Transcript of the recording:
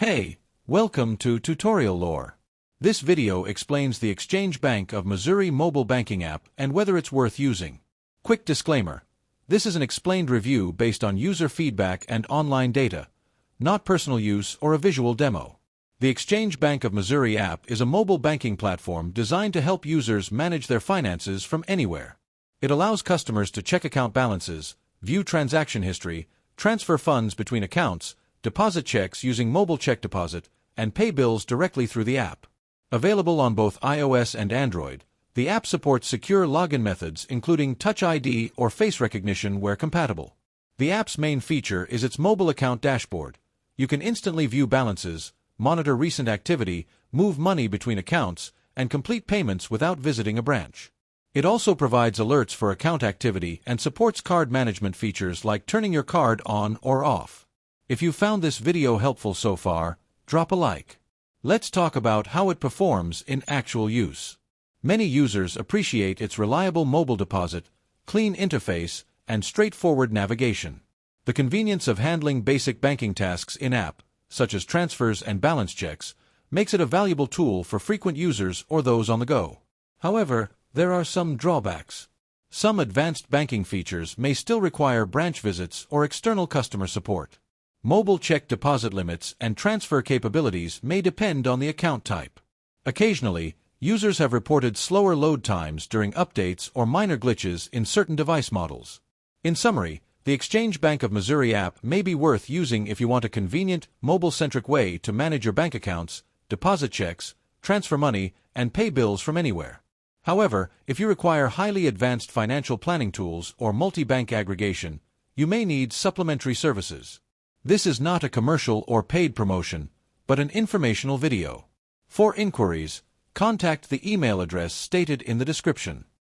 Hey, welcome to Tutorial Lore. This video explains the Exchange Bank of Missouri mobile banking app and whether it's worth using. Quick disclaimer. This is an explained review based on user feedback and online data, not personal use or a visual demo. The Exchange Bank of Missouri app is a mobile banking platform designed to help users manage their finances from anywhere. It allows customers to check account balances, view transaction history, transfer funds between accounts, deposit checks using mobile check deposit, and pay bills directly through the app. Available on both iOS and Android, the app supports secure login methods including Touch ID or face recognition where compatible. The app's main feature is its mobile account dashboard. You can instantly view balances, monitor recent activity, move money between accounts, and complete payments without visiting a branch. It also provides alerts for account activity and supports card management features like turning your card on or off. If you found this video helpful so far, drop a like. Let's talk about how it performs in actual use. Many users appreciate its reliable mobile deposit, clean interface, and straightforward navigation. The convenience of handling basic banking tasks in-app, such as transfers and balance checks, makes it a valuable tool for frequent users or those on the go. However, there are some drawbacks. Some advanced banking features may still require branch visits or external customer support. Mobile check deposit limits and transfer capabilities may depend on the account type. Occasionally, users have reported slower load times during updates or minor glitches in certain device models. In summary, the Exchange Bank of Missouri app may be worth using if you want a convenient, mobile-centric way to manage your bank accounts, deposit checks, transfer money, and pay bills from anywhere. However, if you require highly advanced financial planning tools or multi-bank aggregation, you may need supplementary services. This is not a commercial or paid promotion, but an informational video. For inquiries, contact the email address stated in the description.